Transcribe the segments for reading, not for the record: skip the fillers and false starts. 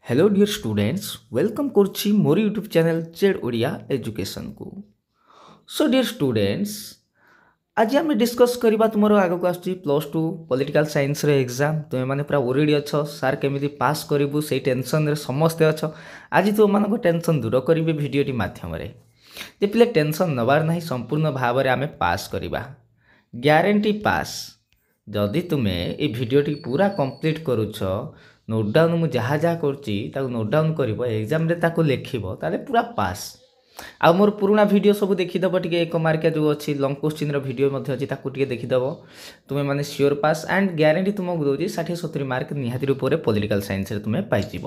Hello dear students welcome करछि मोर YouTube channel Z Odia education को। सो डियर स्टूडेंट्स आज आम डिस्कस करवा तुम आग को आस +2 पॉलिटिकल साइंस रे एग्जाम तुम्हें मैंने पूरा ओरिडी अच्छ सार केमी पास करूँ से टेंशन रे समस्ते अच्छ। आज तुम मान टेंशन दूर करेंगे भिडटी मध्यम जे पिले टेंशन नबार ना संपूर्ण भाव में आम पास करवा ग्यारंटी पास। जदि तुम्हें ये भिडटी पूरा कंप्लीट करुछ नोट डाउन मुझे जहाँ जहाँ कर नोट डाउन कर एग्जाम लिख ताले पूरा पास। आ मोर पुराना वीडियो सब देखीदेव टे 1 मार्किया जो अच्छी लंग क्वेश्चन वीडियो अच्छी देखीदेव तुम्हें माने श्योर पास एंड ग्यारंटी तुमको दूसरी 60-70 मार्क निहाती रूप से पॉलिटिकल साइंस रे तुम्हें पाइज।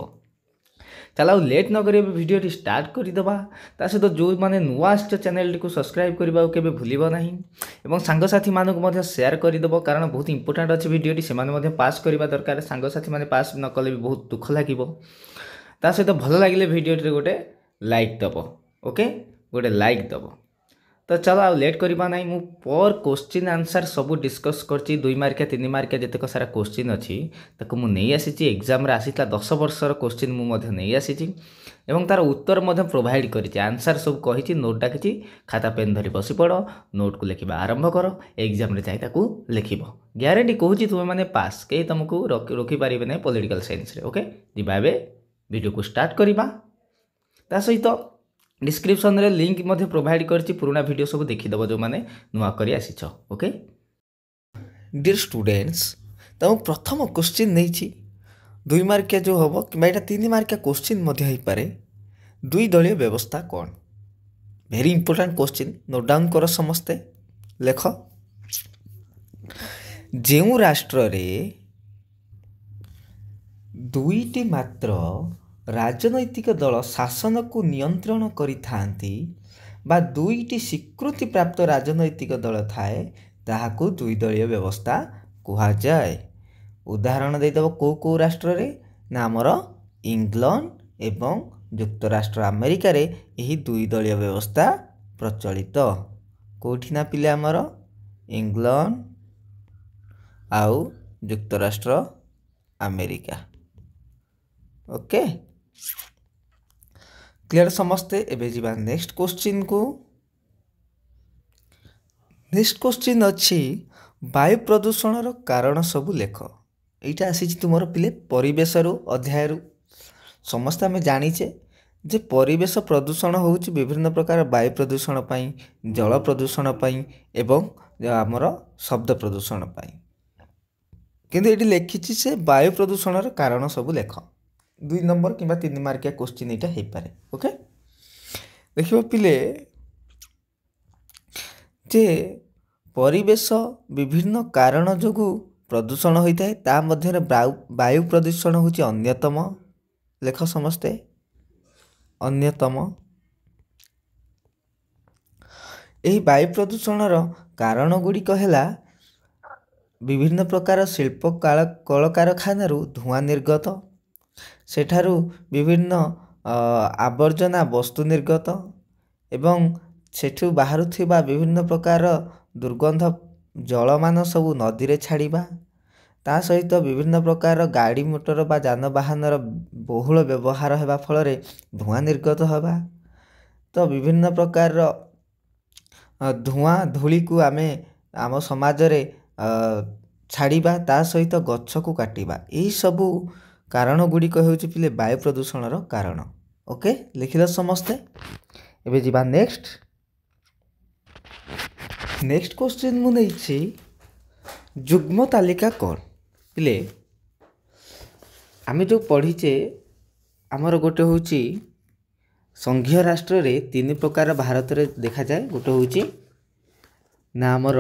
चलो लेट न कर भिडटी स्टार्ट करदेवा ता सहित जो मैंने नुआ आस चैनल को सब्सक्राइब करने के भूल ना सांगसाथी मानक शेयर करदेव कारण बहुत इंपोर्टाट अच्छे भिडटी से पास करवा दरकार। सांगसाथी मैंने पास न कले भी बहुत दुख लगे सहित भल लगे भिडटी गोटे लाइक दब। ओके गोटे लाइक दब। तो चलो आ लेट करवा ना मु पर क्वेश्चन आंसर सब डिस्कस करछि 2 मार्किया 3 मार्किया जितक सारा क्वेश्चन अच्छी ताको मु नहीं आसी एग्जाम रे आसीता 10 वर्षर क्वेश्चन मु मध्य नहीं आसी एवं तार उत्तर मध्य प्रोवाइड करिछि आंसर सब कहिछि नोट डाकिछि खाता पेन धरी बसी पड़ नोट को लिखिबा आरंभ कर एग्जाम रे जाई ताको लिखिबो ग्यारंटी कहूछि तुमे माने पास के तुमको रोकी पारिबे नै पॉलिटिकल साइंस रे। ओके दिबा एबे वीडियो को स्टार्ट करबा ता सहित डिस्क्रिप्शन रे लिंक मध्य प्रोवाइड करछि पुराना वीडियो सब देखिदेव जो माने नुआ करी आसीछ। ओके डियर स्टूडेंट्स तो प्रथम क्वेश्चन नहीं 2 मार्किया जो हम कि 3 मार्किया क्वेश्चन मध्य हो पारे द्विदलीय व्यवस्था कौन very important question note down कर समस्ते लेख जो राष्ट्र रे दुईटी मात्र राजनैतिक दल शासन को नियंत्रण करिथांती बा दुईटी स्वीकृति प्राप्त राजनैतिक दल थाए ताहाकू द्विदलीय व्यवस्था कहा जाए। उदाहरण देदेव को राष्ट्र रे ना आमर इंग्लैंड एवं युक्तराष्ट्र अमेरिका रे यही द्विदलीय व्यवस्था प्रचलित कोठी ना पिले आमर इंग्लैंड आउ युक्तराष्ट्र अमेरिका। ओके क्लियर समस्ते एबे जीवा नेक्स्ट क्वेश्चन को। नेक्स्ट क्वेश्चन अच्छी वायु प्रदूषण रो कारण सब लेख एटा आसी तुमर पिले परिवेश रो अध्याय रो समस्त आम जानीचे जे परिवेश प्रदूषण होउची विभिन्न प्रकार वायु प्रदूषण पाई जल प्रदूषण पाई एवं आमर शब्द प्रदूषण पाई किंतु एटी लिखिछि से वायु प्रदूषण रो कारण सब लेख 2 नंबर कि 3 मार्किया क्वेश्चन यहाँ हो पारे। ओके देखिए पिले जे परिवेश विभिन्न कारण जो प्रदूषण होता है ता मध्य वायु प्रदूषण हूँ अन्यतम लेख समस्ते अन्यतम। यही वायु प्रदूषण कारण गुड़िक है विभिन्न प्रकार शिल्प कल कारखाना धुआं निर्गत सेठारु विभिन्न आवर्जना वस्तु निर्गत एवं सेठु बाहर थिबा विभिन्न प्रकार दुर्गंध जलमान सब नदी रे छाड़िबा ता सहित विभिन्न प्रकार गाड़ी मोटर बा जानवाहन बहुल व्यवहार हेबा फल रे धुआं निर्गत होबा तो विभिन्न प्रकार धुआं धूली को आमे आम समाज रे छाड़िबा ता सहित गछ को काटिबा यही सबू कारण गुड़िक होउछि पिले वायु प्रदूषण रो कारण। ओके लिखिल समस्ते एबे जीवा नेक्स्ट क्वेश्चन मु नेछि जुग्म तालिका कौन पिले आमे जो पढ़ीचे आमर गोटे होउछि संघीय राष्ट्र रे 3 प्रकार भारत रे देखा जाए गोटे होउछि ना आमर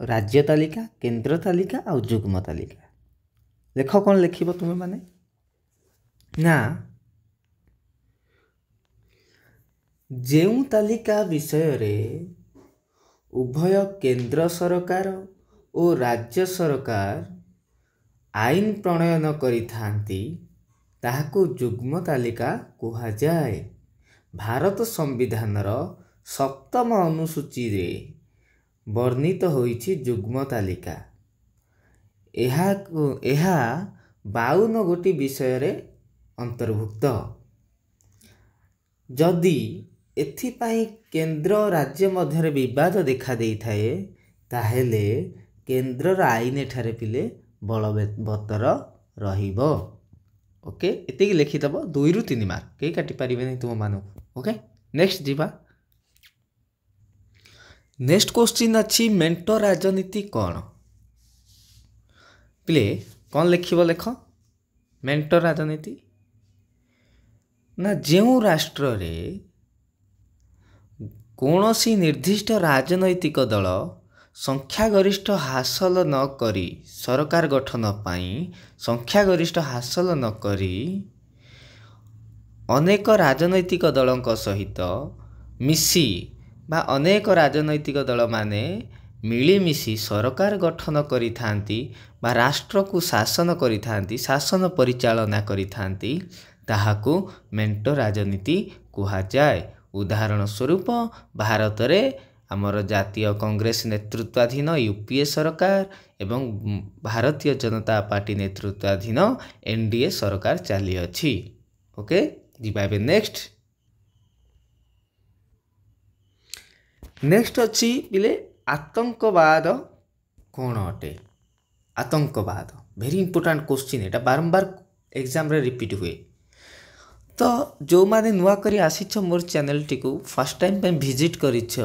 राज्य तालिका केंद्र तालिका और जुग्म तालिका लेख कौन लिखिबो तुमे माने ना जेउ तालिका विषय रे उभय केंद्र सरकार और राज्य सरकार आईन प्रणयन करिथांती ताहाकू जुग्म तालिका कहा जाए। भारत संविधान रो 7म अनुसूची रे वर्णित होइछि जुग्म तालिका एहा 52 गोटी विषय रे अंतर्भुक्त जदि एथिपाई केंद्र राज्य मध्य विवाद देखा दे थाए ताहेले केंद्र आईन एठारे पिले बलवत्तर रहिबो। ओके एति लिखिदब 2 रु 3 मार्क कई काटि पारिबे नहीं तुम मानक। ओके नेक्स्ट जीवा नेक्स्ट क्वेश्चन अच्छी मेंटो राजनीति कौन पिले कौन लिखिब लेख मेंटो राजनीति ना जो राष्ट्र रे कौनसी निर्दिष्ट राजनैतिक दल संख्यागरिष्ठ हासिल न करी सरकार गठन पाई संख्यागरिष्ठ हासिल न करी अनेक राजनैतिक दलों सहित मिसी बा अनेक राजनैतिक दल माने मिलीमिशी सरकार गठन करी थांती बा राष्ट्र को शासन करी थांती शासन परिचालना करी थांती ताहाकू मेंटो राजनीति कुहा जाए। उदाहरण स्वरूप भारत रे आमर जातीय कांग्रेस नेतृत्वाधीन यूपीए सरकार एवं भारतीय जनता पार्टी नेतृत्वाधीन एनडीए सरकार चली अछि। ओके जीवा नेक्स्ट नेक्स्ट अच्छी पिले आतंकवाद कौन अटे। आतंकवाद वेरी इंपोर्टेंट क्वेश्चन एटा बारंबार एग्जाम रे रिपीट हुए तो जो माने नुआ करी आसीछ मोर चैनल टी को फर्स्ट टाइम पे विजिट करिछ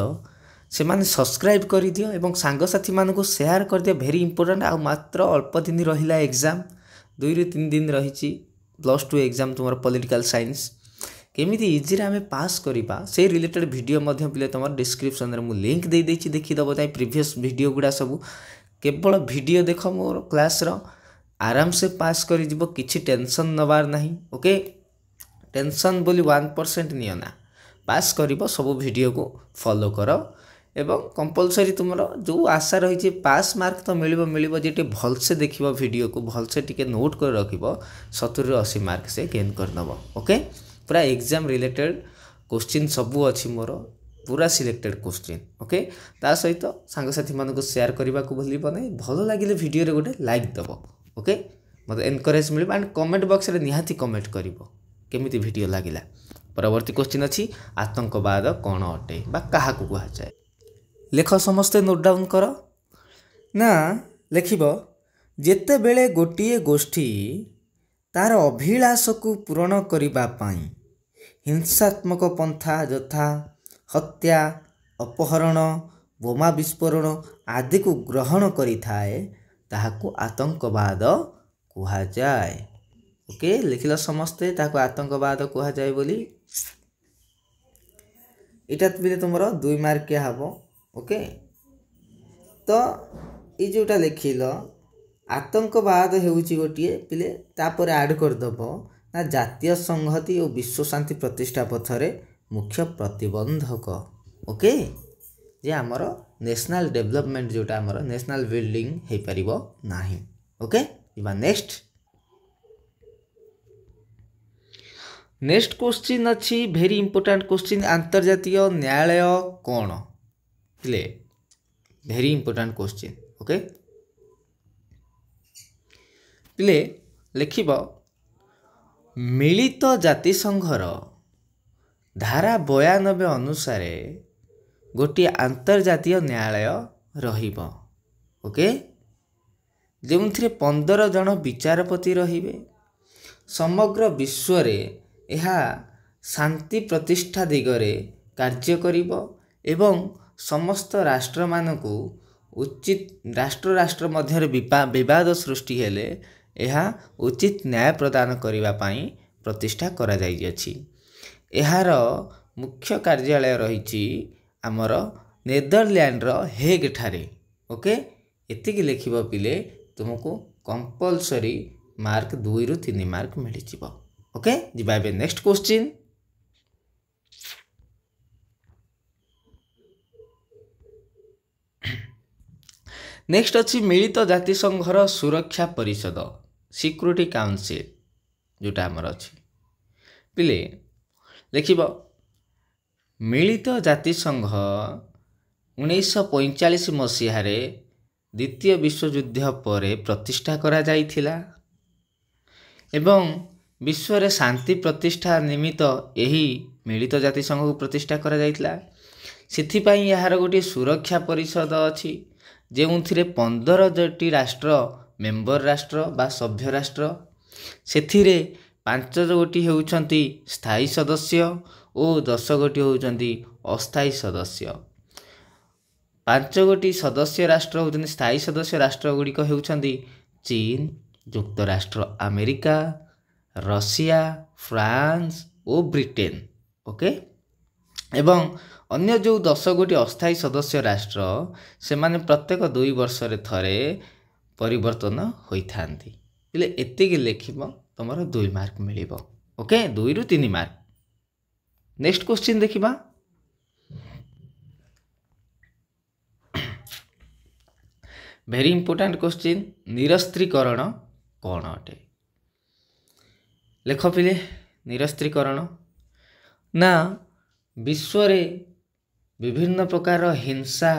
से माने सब्सक्राइब कर दियो एवं सांग साथी मान को शेयर कर दियो। वेरी इंपोर्टेंट आ मात्र अल्प दिन रहिला एग्जाम 2 रु 3 दिन रही +2 एग्जाम तुम पॉलिटिकल साइंस केमिति इजी रे हमें पास करिबा से रिलेटेड वीडियो मध्य पिले तुम डिस्क्रिप्शन रे मु लिंक दे देछि देखि दबो ताई प्रीवियस वीडियो गुडा सब केवल वीडियो देख मोर क्लास रो आराम से पास करि जिवो किछि टेंशन नबार नहीं। ओके टेंशन बोली 1% नियो ना पास करिवो सब वीडियो को फॉलो करो एवं कंपलसरी तुमरो जो आशा रही पास मार्क तो मिलिबो जेटे भल से देखिबो वीडियो को भल से टिके नोट कर रखिबो 70 ରୁ 80 मार्क से गेन कर दबो। ओके पूरा एग्जाम रिलेटेड क्वेश्चन सबू अच्छी मोर पूरा सिलेक्टेड क्वेश्चन। ओके ता सहित सांग साथी मान को शेयर करने को भूलिबो नहीं भल लगिले वीडियो रे गोटे लाइक दबो। ओके मते एनकरेज मिलिबो एंड कमेंट बॉक्स रे निहाती कमेंट करिवो केमिति वीडियो लागिला। परवर्ती क्वेश्चन अछि आतंकवाद कौन अटे बा काहा को कहा जाए लेख समस्ते नोट डाउन कर ना लिखिब जेते बेले गोटिए गोष्ठी तार अभिलाष को पूरण करिबा पाई हिंसात्मक पंथा यथा हत्या अपहरण बोमा विस्फोरण आदि को ग्रहण करि थाए ताहाकू आतंकवाद कुहा जाए। ओके लिखिल समस्ते ताहाकू आतंकवाद कुहा जाए बोली इटा भी तुमरो 2 मार्क के हबो। ओके तो ये जोटा लिखिल आतंकवाद हेउची गोटिए पिले तापर ऐड कर दबो ना जातीय संहति और विश्व शांति प्रतिष्ठा पथरे मुख्य प्रतिबंधक। ओके जे आमर नेशनल डेवलपमेंट जोटा आमर नेशनल बिल्डिंग हे परिबो नाही। ओके इबा नेक्स्ट क्वेश्चन अच्छी वेरी इंपोर्टेंट क्वेश्चन अंतर्जातीय न्यायालय कौन पिले वेरी इंपोर्टेंट क्वेश्चन। ओके पिले लिखिब मिलित जातिसंघर धारा 92 अनुसार गोटे अंतर्जातीय न्यायालय रहिबो। ओके जो 15 जन विचारपति रहिबे समग्र विश्व रे यह शांति प्रतिष्ठा दिगरे कार्य करिबो एवं समस्त राष्ट्र मानकू उचित राष्ट्र मध्य विवाद सृष्टि हेले यह उचित न्याय प्रदान करिबा पाई प्रतिष्ठा करा जाई अछि। एहार मुख्य कार्यालय रही आमर नेदरलैंड रो हेग ठारे। ओके एतिकी लिखिबो पिले तुमको कंपलसरी मार्क 2 ରୁ 3 मार्क मिली जिवो। ओके जिबा बे नेक्स्ट क्वेश्चन नेक्स्ट अच्छी मिलित जातिसंघर सुरक्षा परिषद सिक्योरिटी काउंसिल जोटा आमर अच्छी पिले लिखिब मिलित जातिसंघ 1945 मसीह द्वितीय विश्वयुद्ध पर प्रतिष्ठा करा जाइथिला एवं विश्व शांति प्रतिष्ठा निमित्त यही मिलित जातिसंघ को प्रतिष्ठा करा जाइतला। सिथिपाई यार गोटे सुरक्षा परिषद अच्छी जो 15टी राष्ट्र मेंबर राष्ट्र बा सभ्य राष्ट्र से 5 गोटी होउछंती स्थायी सदस्य और 10 गोटी होउछंती अस्थायी सदस्य। 5 गोटी सदस्य राष्ट्र होउछंती स्थायी सदस्य राष्ट्र गुड़िक होउछंती चीन, युक्तराष्ट्र अमेरिका, रशिया, फ्रांस और ब्रिटेन। ओके, एवं अन्य जो 10 गोटी अस्थायी सदस्य राष्ट्र से माने प्रत्येक 2 वर्ष रे थरे परिवर्तन होइथांती। इले एतिक लेखिबो तमरो 2 मार्क मिलिबो। ओके, 2 रु 3 मार्क। नेक्स्ट क्वेश्चन देखिबा। वेरी इंपोर्टेंट क्वेश्चन, निरस्त्रीकरण कौन अटे? लेख पिले, निरस्त्रीकरण ना विश्व रे विभिन्न प्रकार हिंसा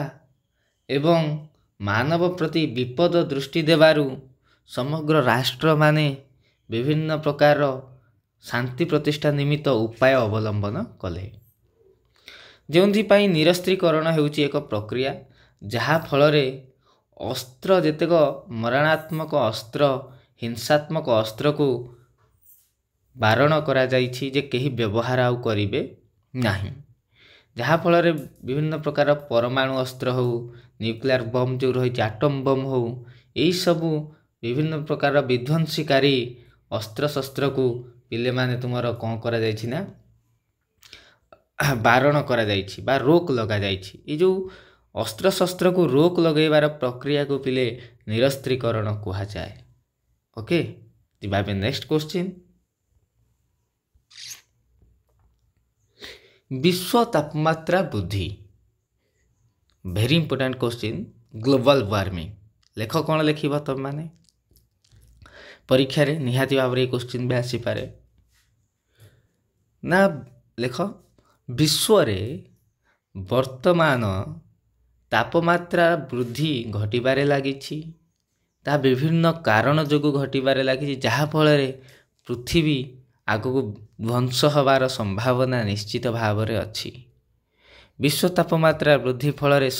एवं मानव प्रति विपद दृष्टि देवारु समग्र राष्ट्र माने विभिन्न प्रकार शांति प्रतिष्ठा निमित्त उपाय अवलंबन कले। जोंथिपाई निरस्त्रीकरण हेउची एक प्रक्रिया जहा फलरे अस्त्र जेतेक मरणात्मक अस्त्र हिंसात्मक अस्त्र को बारण करा जाइछि जे केही व्यवहार आउ करिवे नाही। जहा फलरे विभिन्न प्रकार परमाणु अस्त्र हो, न्यूक्लियर बम जो रही एटम बम हो, यही सबू विभिन्न प्रकार विध्वंसीकारी अस्त्र शस्त्र को पिले माने तुमर कौन करा जाइछि ना बारण करा जाइछि बा रोक लगा जाइछि। ये जो अस्त्र शस्त्र को रोक लगेबार प्रक्रिया को पिले निरस्त्रीकरण कहा जाए। ओके, जिबाबे नेक्स्ट क्वेश्चन, विश्व तापमात्रा वृद्धि। Very important question, global warming. लेख कौन लिखिब तुम माने परीक्षा रे निहाती भाव रे क्वेश्चन भी आसी पारे ना। लेख विश्व रे वर्तमान तापमात्रा वृद्धि घटिबारे लागिछि। ता विभिन्न कारण जोगु घटिबारे लागिछि जहा फल रे पृथ्वी आगु ध्वंस हबार संभावना निश्चित भाव रे अछि। विश्व तापमात्रा वृद्धि फल रे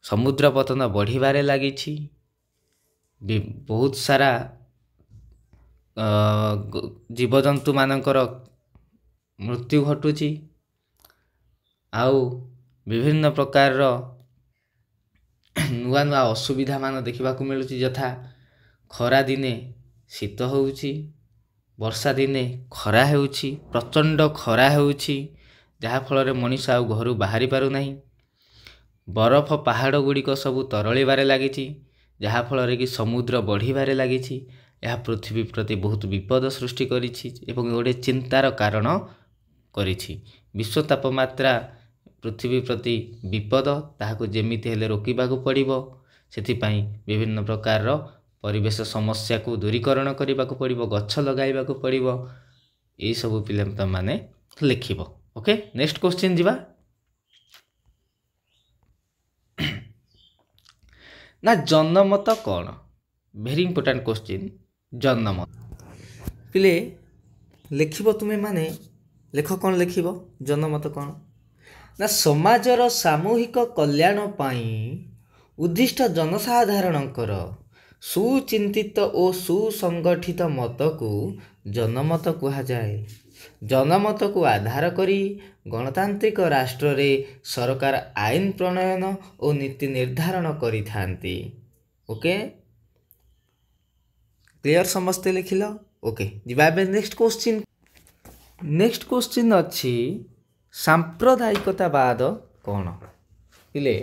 समुद्र पतन बढ़िबारे लागिछि। बहुत सारा जीवजंतु मानकर मृत्यु घटुची। आउ विभिन्न प्रकार नुआ नुआ असुविधा मान देखा मिलूँ, यथा खरा दिने शीत होउची, वर्षा दिने खरा हेउची, प्रचंड खरा हेउची जहा फल मनीष आउ घर बाहरी पारु नाही। बरफ पहाड़ गुड़िक सबू तरलिबारे लागिछि जहा फल कि समुद्र बढ़िबारे लागिछि। यह पृथ्वी प्रति बहुत विपद सृष्टि करिछि एवं गोटे चिंतार कारण करिछि। विश्व तापमात्रा पृथ्वी प्रति विपद ताहाको जेमिति हेले रोकिबाकू पड़िबो। सेथिपाई विभिन्न प्रकार परिवेश समस्या को दूरीकरण करबाकू पड़िबो, गछ लगाइबाकू पड़िबो। एई सब पिले माने लिखिबो। ओके, नेक्स्ट क्वेश्चन जिबा ना। जनमत कौन? वेरी इंपोर्टेंट क्वेश्चन, जनमत पिले लिखिबो तुमे माने। लेख कौन लिखिबो? जनमत कौन ना समाजर सामूहिक कल्याण पाई उद्दिष्ट जनसाधारणकर सुचिंतित और सुसंगठित मत को जनमत कहा जाए। जनमत को आधार करी गणतांत्रिक राष्ट्र रे सरकार आईन प्रणयन और नीति निर्धारण करी थांती। ओके, क्लियर समझते लिखिल? ओके, जिबाबे नेक्स्ट क्वेश्चन। नेक्स्ट क्वेश्चन अच्छी सांप्रदायिकतावाद कौन? पिले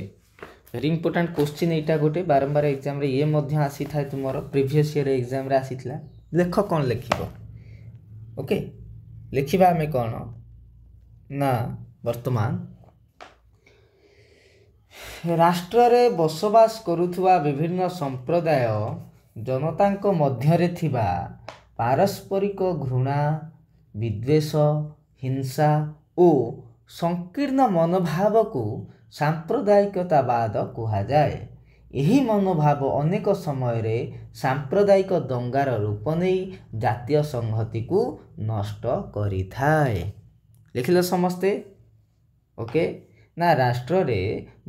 वेरी इंपोर्टेंट क्वेश्चन एटा गोटे बारंबार एग्जाम रे ये मध्य आसी था तुमरो प्रीवियस ईयर एग्जाम रे आसीतला। लेख कौन लिखिबो? ओके, लिखिबा हमें कौन ना वर्तमान राष्ट्र रे बसवास करुथुवा विभिन्न संप्रदाय जनतांक मध्यरे थिबा पारस्परिक घृणा, विद्वेष, हिंसा और संकीर्ण मनोभाव को सांप्रदायिकतावाद कहा जाए। ଏହି ମନୋଭାବ ଅନେକ ସମୟରେ ସାମ୍ପ୍ରଦାୟିକ ଦଙ୍ଗାର ରୂପ ନେଇ ଜାତୀୟ ସଂହତିକୁ ନଷ୍ଟ କରିଥାଏ। ଲେଖିଲ ସମସ୍ତେ। ଓକେ। ନା ରାଷ୍ଟ୍ରରେ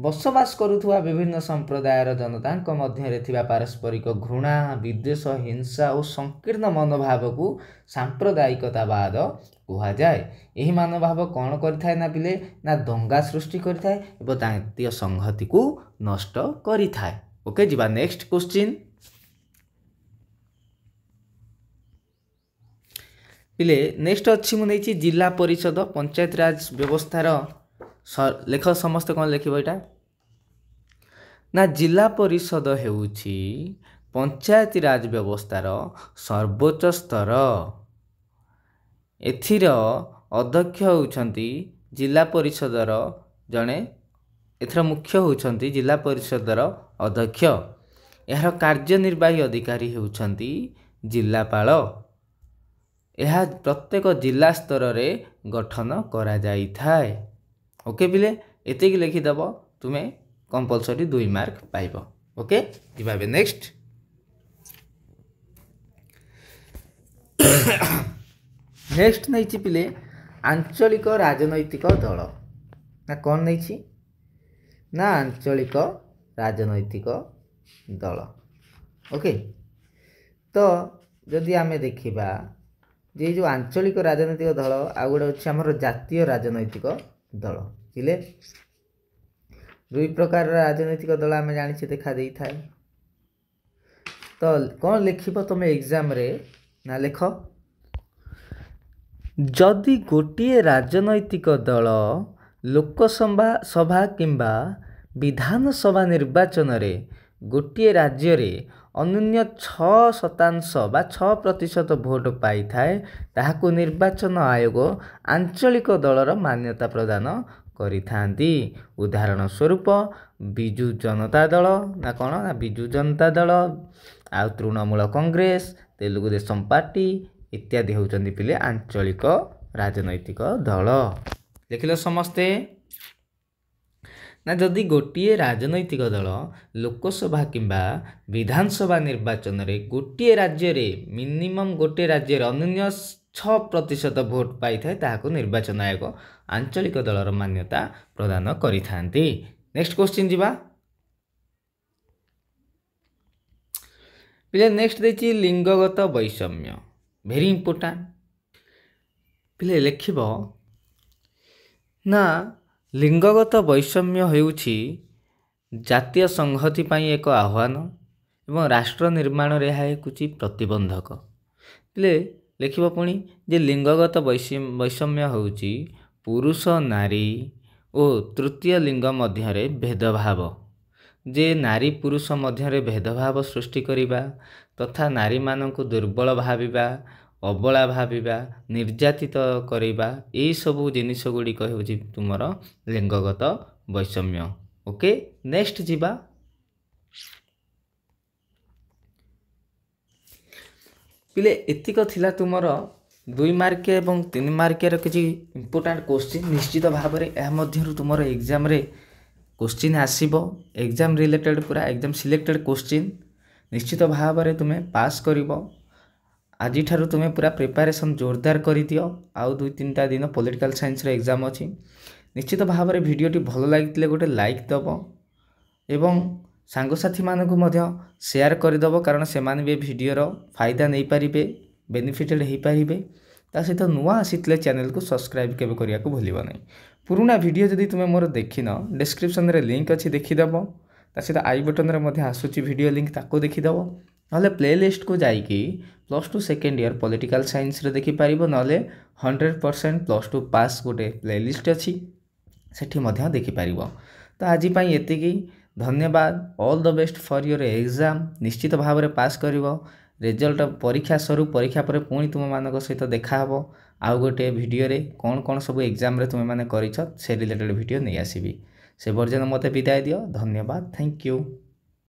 ବସବାସ କରୁଥିବା ବିଭିନ୍ନ ସମ୍ପ୍ରଦାୟର ଜନତାଙ୍କ ମଧ୍ୟରେ ଥିବା ପାରସ୍ପରିକ ଘୃଣା, ବିଦ୍ୱେଷ, ହିଂସା ଓ ସଂକୀର୍ଣ୍ଣ ମନୋଭାବକୁ ସାମ୍ପ୍ରଦାୟିକତାବାଦ କୁହାଯାଏ। ଏହି ମନୋଭାବ କ'ଣ କରିଥାଏ ନା ପିଲେ, ନା ଦଙ୍ଗା ସୃଷ୍ଟି କରିଥାଏ ଏବଂ ଜାତୀୟ ସଂହତିକୁ ନଷ୍ଟ କରିଥାଏ। ଓକେ, ଯିବା ନେକ୍ସଟ କ୍ୱେଶ୍ଚିନ୍। ପିଲେ ନେକ୍ସଟ ଅଛି ମୁଁ ନେଇଛି ଜିଲ୍ଲା ପରିଷଦ ପଞ୍ଚାୟତ ରାଜ ବ୍ୟବସ୍ଥାର ଲେଖ ସମସ୍ତେ କ'ଣ ଲେଖିବ ଏଇଟା ନା ଜିଲ୍ଲା ପରିଷଦ ହେଉଛି ପଞ୍ଚାୟତ ରାଜ ବ୍ୟବସ୍ଥାର ସର୍ବୋଚ୍ଚ ସ୍ତର। ଏଥିର ଅଧ୍ୟକ୍ଷ ହେଉଛନ୍ତି ଜିଲ୍ଲା ପରିଷଦର ଜଣେ, ଏଥିର ମୁଖ୍ୟ ହେଉଛନ୍ତି ଜିଲ୍ଲା ପରିଷଦର ଅଧ୍ୟକ୍ଷ। ଏହାର କାର୍ଯ୍ୟନିର୍ବାହୀ ଅଧିକାରୀ ହେଉଛନ୍ତି ଜିଲ୍ଲାପାଳ। ଏହା ପ୍ରତ୍ୟେକ ଜିଲ୍ଲା ସ୍ତରରେ ଗଠନ କରାଯାଇଥାଏ। ଓକେ ପିଲେ, ଏତିକି ଲେଖିଦେବ, ତୁମେ କମ୍ପଲସରି 2 ମାର୍କ ପାଇବ। ଓକେ, ଯିବା ଏବେ ନେକ୍ସଟ। ନେକ୍ସଟ ନେଇଛି ପିଲେ ଆଞ୍ଚଳିକ ରାଜନୈତିକ ଦଳ। ନା କ'ଣ ନେଇଛି ନା ଆଞ୍ଚଳିକ ରାଜନୈତିକ ଦଳ। ଓକେ, ତ ଯଦି ଆମେ ଦେଖିବା ଯେ ଯେଉଁ ଆଞ୍ଚଳିକ ରାଜନୈତିକ ଦଳ ଆଉ ଗୋଟେ ଅଛି ଆମର ଜାତୀୟ ରାଜନୈତିକ ଦଳ। ବୁଝିଲେ, 2 ପ୍ରକାରର ରାଜନୈତିକ ଦଳ ଆମେ ଜାଣିଛେ ଦେଖା ଦେଇଥାଏ। ତ କ'ଣ ଲେଖିବ ତମେ ଏକ୍ଜାମରେ ନା ଲେଖ, ଯଦି ଗୋଟିଏ ରାଜନୈତିକ ଦଳ ଲୋକସଭା କିମ୍ବା ବିଧାନସଭା ନିର୍ବାଚନରେ ଗୋଟିଏ ରାଜ୍ୟରେ ଅନ୍ୟୁନ 6% ବା 6% ଭୋଟ ପାଇଥାଏ, ତାହାକୁ ନିର୍ବାଚନ ଆୟୋଗ ଆଞ୍ଚଳିକ ଦଳର ମାନ୍ୟତା ପ୍ରଦାନ କରିଥାନ୍ତି। ଉଦାହରଣ ସ୍ୱରୂପ ବିଜୁ ଜନତା ଦଳ, ନା କ'ଣ ନା ବିଜୁ ଜନତା ଦଳ, ଆଉ ତୃଣମୂଳ କଂଗ୍ରେସ, ତେଲୁଗୁ ଦେଶମ ପାର୍ଟି ଇତ୍ୟାଦି ହେଉଛନ୍ତି ପିଲେ ଆଞ୍ଚଳିକ ରାଜନୈତିକ ଦଳ। ଦେଖିଲ ସମସ୍ତେ। ନା ଯଦି ଗୋଟିଏ ରାଜନୈତିକ ଦଳ ଲୋକସଭା କିମ୍ବା ବିଧାନସଭା ନିର୍ବାଚନରେ ଗୋଟିଏ ରାଜ୍ୟରେ ଗୋଟିଏ ରାଜ୍ୟରେ ଅନ୍ୟୁନ 6% ଭୋଟ ପାଇଥାଏ, ତାହାକୁ ନିର୍ବାଚନ ଆୟୋଗ ଆଞ୍ଚଳିକ ଦଳର ମାନ୍ୟତା ପ୍ରଦାନ କରିଥାନ୍ତି। ନେକ୍ସଟ କ୍ୱେଶ୍ଚିନ୍ ଯିବା। ପିଲେ ନେକ୍ସଟ ଦେଇଛି ଲିଙ୍ଗଗତ ବୈଷମ୍ୟ, ଭେରି ଇମ୍ପୋର୍ଟାଣ୍ଟ। ପିଲେ ଲେଖିବ ନା ଲିଙ୍ଗଗତ ବୈଷମ୍ୟ ହେଉଛି ଜାତୀୟ ସଂହତି ପାଇଁ ଏକ ଆହ୍ୱାନ ଏବଂ ରାଷ୍ଟ୍ର ନିର୍ମାଣରେ ଏହା ହେଉଛି ପ୍ରତିବନ୍ଧକ। ପିଲେ ଲେଖିବ ପୁଣି ଯେ ଲିଙ୍ଗଗତ ବୈଷମ୍ୟ ହେଉଛି ପୁରୁଷ, ନାରୀ ଓ ତୃତୀୟ ଲିଙ୍ଗ ମଧ୍ୟରେ ଭେଦଭାବ, ଯେ ନାରୀ ପୁରୁଷ ମଧ୍ୟରେ ଭେଦଭାବ ସୃଷ୍ଟି କରିବା ତଥା ନାରୀମାନଙ୍କୁ ଦୁର୍ବଳ ଭାବିବା, ଅବଳା ଭାବିବା, ନିର୍ଯାତିତ କରିବା, ଏହିସବୁ ଜିନିଷ ଗୁଡ଼ିକ ହେଉଛି ତୁମର ଲିଙ୍ଗଗତ ବୈଷମ୍ୟ। ଓକେ, ନେକ୍ସଟ ଯିବା। ପିଲେ ଏତିକ ଥିଲା ତୁମର 2 ମାର୍କିଆ ଏବଂ 3 ମାର୍କିଆର କିଛି ଇମ୍ପୋର୍ଟାଣ୍ଟ କ୍ୱେଶ୍ଚିନ୍। ନିଶ୍ଚିତ ଭାବରେ ଏହା ମଧ୍ୟରୁ ତୁମର ଏକ୍ଜାମରେ କ୍ୱେଶ୍ଚିନ୍ ଆସିବ, ଏକ୍ଜାମ ରିଲେଟେଡ଼ ପୁରା ଏକ୍ଜାମ ସିଲେକ୍ଟେଡ଼ କ୍ୱେଶ୍ଚିନ୍। ନିଶ୍ଚିତ ଭାବରେ ତୁମେ ପାସ୍ କରିବ। ଆଜିଠାରୁ ତୁମେ ପୁରା ପ୍ରିପାରେସନ୍ ଜୋରଦାର କରିଦିଅ। ଆଉ 2-3ଟା ଦିନ ପଲିଟିକାଲ ସାଇନ୍ସର ଏକ୍ଜାମ ଅଛି। ନିଶ୍ଚିତ ଭାବରେ ଭିଡ଼ିଓଟି ଭଲ ଲାଗିଥିଲେ ଗୋଟେ ଲାଇକ୍ ଦେବ ଏବଂ ସାଙ୍ଗସାଥିମାନଙ୍କୁ ମଧ୍ୟ ସେୟାର କରିଦେବ, କାରଣ ସେମାନେ ବି ଭିଡ଼ିଓର ଫାଇଦା ନେଇପାରିବେ, ବେନିଫିଟେଡ଼ ହୋଇପାରିବେ। ତା ସହିତ ନୂଆ ଆସିଥିଲେ ଚ୍ୟାନେଲକୁ ସବସ୍କ୍ରାଇବ୍ କେବେ କରିବାକୁ ଭୁଲିବ ନାହିଁ। ପୁରୁଣା ଭିଡ଼ିଓ ଯଦି ତୁମେ ମୋର ଦେଖିନ, ଡେସ୍କ୍ରିପସନରେ ଲିଙ୍କ୍ ଅଛି, ଦେଖିଦେବ। ତା ସହିତ ଆଇ ବଟନରେ ମଧ୍ୟ ଆସୁଛି ଭିଡ଼ିଓ ଲିଙ୍କ୍, ତାକୁ ଦେଖିଦେବ। ନହେଲେ ପ୍ଲେଲିଷ୍ଟକୁ ଯାଇକି +2 ସେକେଣ୍ଡ ଇୟର ପଲିଟିକାଲ ସାଇନ୍ସରେ ଦେଖିପାରିବ। ନହେଲେ 100% +2 ପାସ୍ ଗୋଟେ ପ୍ଲେଲିଷ୍ଟ ଅଛି, ସେଠି ମଧ୍ୟ ଦେଖିପାରିବ। ତ ଆଜି ପାଇଁ ଏତିକି। ଧନ୍ୟବାଦ। All the best for your exam. ନିଶ୍ଚିତ ଭାବରେ ପାସ୍ କରିବ। ରେଜଲ୍ଟ ପରୀକ୍ଷା ସରୁ, ପରୀକ୍ଷା ପରେ ପୁଣି ତୁମମାନଙ୍କ ସହିତ ଦେଖାହେବ ଆଉ ଗୋଟେ ଭିଡ଼ିଓରେ। କ'ଣ ସବୁ ଏକ୍ଜାମରେ ତୁମେମାନେ କରିଛ ସେ ରିଲେଟେଡ଼ ଭିଡ଼ିଓ ନେଇ ଆସିବି। ସେ ପର୍ଯ୍ୟନ୍ତ ମୋତେ ବିଦାୟ ଦିଅ। ଧନ୍ୟବାଦ। Thank you.